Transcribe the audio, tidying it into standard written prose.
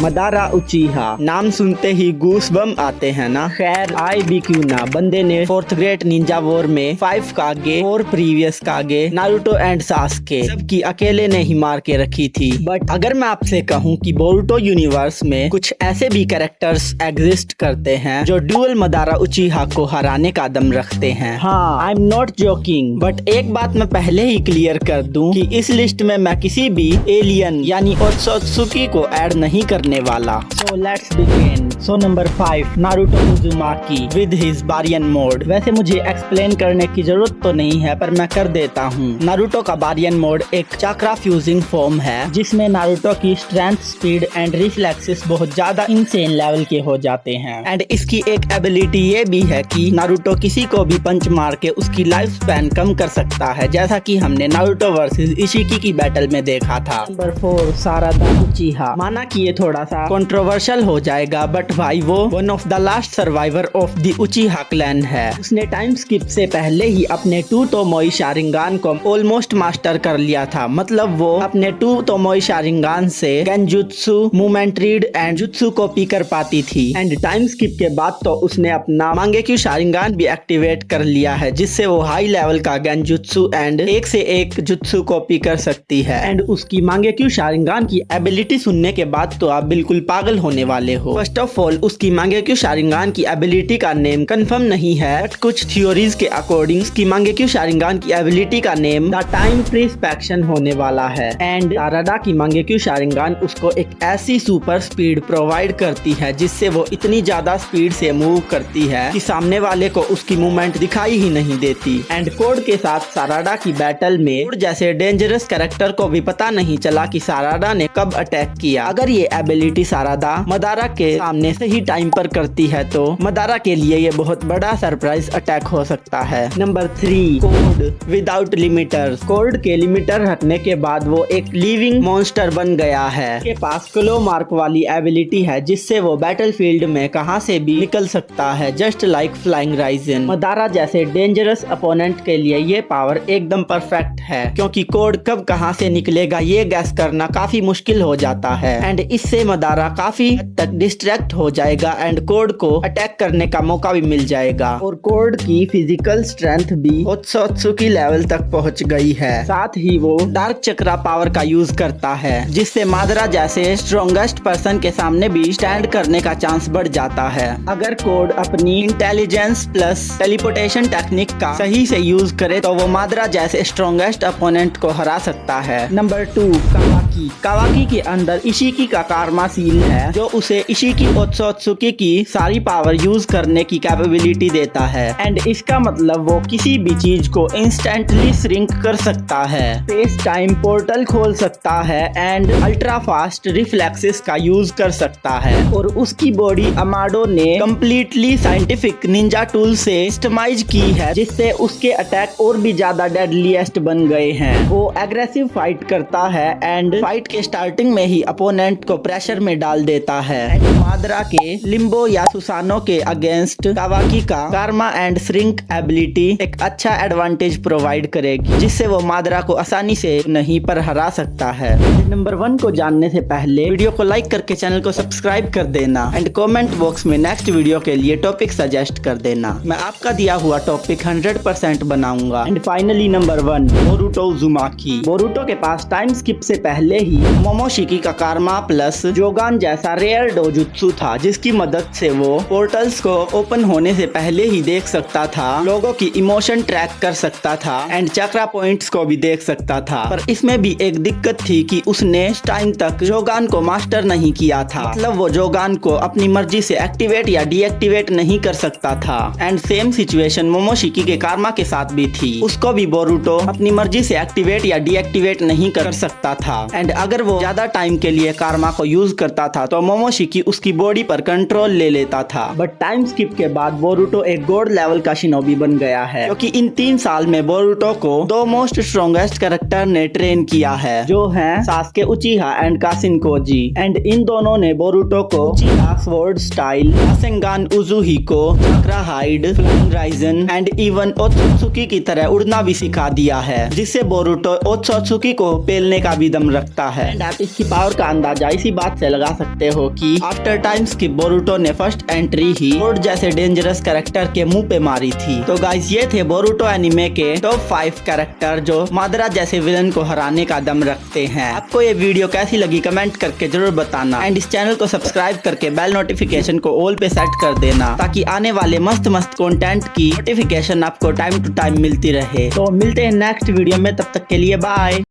Madara उचीहा, नाम सुनते ही गूसबम आते हैं ना। खैर आए भी क्यों ना, बंदे ने फोर्थ ग्रेट निंजा वॉर में 5 कागे और प्रीवियस कागे नारुतो एंड सास्के सबकी अकेले ने ही मार के रखी थी। बट अगर मैं आपसे कहूँ कि बोरुतो यूनिवर्स में कुछ ऐसे भी कैरेक्टर्स एग्जिस्ट करते हैं जो ड्यूअल मदारा उचीहा को हराने का दम रखते हैं। हाँ, I am not joking. But एक बात मैं पहले ही क्लियर कर दूं कि इस लिस्ट में मैं किसी भी एलियन यानी ओत्सुकी को ऐड नहीं करने वाला। So let's begin. So number 5, Naruto Uzumaki with his Baryon mode. वैसे मुझे एक्सप्लेन करने की जरूरत तो नहीं है, पर मैं कर देता हूँ। नारुतो का बारियन मोड एक चाक्रा फ्यूजिंग फॉर्म है जिसमें नारुतो की स्ट्रेंथ, स्पीड एंड रिफ्लेक्सेस बहुत ज्यादा इनसेन लेवल के हो जाते हैं। एंड इसकी एक एबिलिटी ये भी है कि नारुतो किसी को भी पंच मार के उसकी लाइफ स्पैन कम कर सकता है, जैसा कि हमने नारुतो वर्सेस इशिकी की बैटल में देखा था। Number 4, Sarada Uchiha. माना कि ये थोड़ा सा कंट्रोवर्शियल हो जाएगा, बट भाई वो one of the last survivor of the उचीहा clan है। उसने टाइम स्किप से पहले ही अपने 2 तोमोई शारिंगान को ऑलमोस्ट मास्टर कर लिया था। मतलब वो अपने 2 तोमोई शारिंगान से genjutsu, movement read and jutsu copy कर पाती थी। एंड टाइम स्किप के बाद तो उसने अपना मांगेक्यू शारिंगान भी एक्टिवेट कर लिया है, जिससे वो हाई लेवल का गेंजुत्सु एंड एक से एक जुत्सु कॉपी कर सकती है। एंड उसकी मांगेक्यू शारिंगान की एबिलिटी सुनने के बाद तो आप बिल्कुल पागल होने वाले हो। फर्स्ट ऑफ ऑल, उसकी मांगेक्यू शारिंगान की एबिलिटी का नेम कंफर्म नहीं है, बट कुछ थ्योरीज के अकॉर्डिंग उसकी मांगेक्यू शारिंगान की एबिलिटी का नेम द टाइम प्रिस्पेक्शन होने वाला है। एंड सारादा की मांगेक्यू शारिंगान उसको एक ऐसी सुपर स्पीड प्रोवाइड करती है जिससे वो इतनी ज्यादा स्पीड से मूव करती है कि सामने वाले को उसकी मूवमेंट दिखाई ही नहीं देती। एंड कोड के साथ सारादा की बैटल में कोड जैसे डेंजरस कैरेक्टर को भी पता नहीं चला कि सारादा ने कब अटैक किया। अगर ये एबिलिटी सारादा मदारा के सामने सही टाइम पर करती है तो मदारा के लिए ये बहुत बड़ा सरप्राइज अटैक हो सकता है। Number 3, code without limiters. Code के लिमिटर हटने के बाद वो एक लिविंग मॉन्स्टर बन गया है। उसके पास क्लो मार्क वाली एबिलिटी है जिससे वो बैटलफील्ड में कहां से भी निकल सकता है, just like flying Ryzen. Madara जैसे डेंजरस अपोनेंट के लिए ये पावर एकदम परफेक्ट है, क्योंकि कोड कब कहां से निकलेगा ये गैस करना काफी मुश्किल हो जाता है। एंड इससे मदारा काफी हद तक डिस्ट्रैक्ट हो जाएगा एंड कोड को अटैक करने का मौका भी मिल जाएगा। और कोड की फिजिकल स्ट्रेंथ भी ओत्सुकी लेवल तक पहुंच गई है। साथ ही वो डार्क चक्रा पावर का यूज करता है, जिससे मदारा जैसे स्ट्रॉन्गेस्ट पर्सन के सामने भी स्टैंड करने का चांस बढ़ जाता है। अगर कोड अपनी इंटेलिजेंस प्लस टेलीपोर्टेशन टेक्निक का सही से यूज करे तो वो मदारा जैसे स्ट्रॉन्गेस्ट अपोनेंट को हरा सकता है। नंबर 2, कावाकी। कावाकी के अंदर इशिकी का कारमा सील है जो उसे इशिकी ओत्सुकी की सारी पावर यूज करने की कैपेबिलिटी देता है। एंड इसका मतलब वो किसी भी चीज को इंस्टेंटली श्रिंक कर सकता है, स्पेस टाइम पोर्टल खोल सकता है एंड अल्ट्रा फास्ट रिफ्लेक्सेस का यूज कर सकता है। और उसकी बॉडी अमाडो ने कंप्लीटली साइंटिफिक निंजा टूल से कस्टमाइज की है, जिससे उसके अटैक और भी ज्यादा डेडलीस्ट बन गए हैं। वो एग्रेसिव फाइट करता है एंड फाइट के स्टार्टिंग में ही अपोनेंट को प्रेशर में डाल देता है। मदारा के लिम्बो या सुसानो के अगेंस्ट कावाकी का कार्मा एंड श्रिंक एबिलिटी एक अच्छा एडवांटेज प्रोवाइड करेगी, जिससे वो मदारा को आसानी से नहीं पर हरा सकता है। नंबर 1 को जानने से पहले वीडियो को लाइक करके चैनल को सब्सक्राइब कर देना एंड कमेंट बॉक्स में नेक्स्ट वीडियो के लिए टॉपिक सजेस्ट कर देना। मैं आपका दिया हुआ टॉपिक 100% बनाऊंगा। And finally number 1, Boruto उजुमाकी। Boruto के पास टाइम स्किप से पहले ही मोमोशिकी का कार्मा प्लस जोगान जैसा रेयर डोजुत्सु था, जिसकी मदद से वो पोर्टल्स को ओपन होने से पहले ही देख सकता था, लोगों की इमोशन ट्रैक कर सकता था एंड चक्रा पॉइंट्स को भी देख सकता था। पर इसमें भी एक दिक्कत थी कि उसने इस टाइम तक जोगान को मास्टर नहीं किया था। मतलब वो जोगान को अपनी मर्जी से एक्टिवेट या डीएक्टिवेट नहीं कर सकता था। एंड सेम सिचुएशन मोमोशिकी के कार्मा के साथ भी थी, उसको भी बोरुतो अपनी मर्जी से एक्टिवेट या डीएक्टिवेट नहीं कर सकता था। एंड अगर वो ज्यादा टाइम के लिए कार्मा को यूज करता था तो मोमोशिकी उसकी बॉडी पर कंट्रोल ले लेता था। बट टाइम स्किप के बाद बोरुतो एक गॉड लेवल का शिनोबी बन गया है, क्योंकि इन 3 साल में बोरुतो को 2 मोस्ट स्ट्रॉन्गेस्ट कैरेक्टर ने ट्रेन किया है, जो हैं Sasuke Uchiha and Kashin Koji. And इन दोनों ने बोरुतो को Uchiha sword style, Rasengan Uzuhiko, chakra hide, flying Raijin and even Otsutsuki की तरह उड़ना भी सिखा दिया है, जिससे बोरुतो ओत्सुकी को पेलने का भी दम रखता सकता है। एंड आप इसकी पावर का अंदाजा इसी बात से लगा सकते हो कि आफ्टर टाइम स्किप बोरुतो ने फर्स्ट एंट्री ही जोड जैसे डेंजरस कैरेक्टर के मुंह पे मारी थी। तो गाइस ये थे बोरुतो एनिमे के टॉप 5 कैरेक्टर जो मादरा जैसे विलन को हराने का दम रखते हैं। आपको ये वीडियो कैसी लगी कमेंट करके जरूर बताना एंड इस चैनल को सब्सक्राइब करके बेल नोटिफिकेशन को ऑल पे सेट कर देना ताकि आने वाले मस्त कंटेंट की नोटिफिकेशन आपको टाइम टू टाइम मिलती रहे। तो मिलते हैं नेक्स्ट वीडियो में, तब तक के लिए बाय।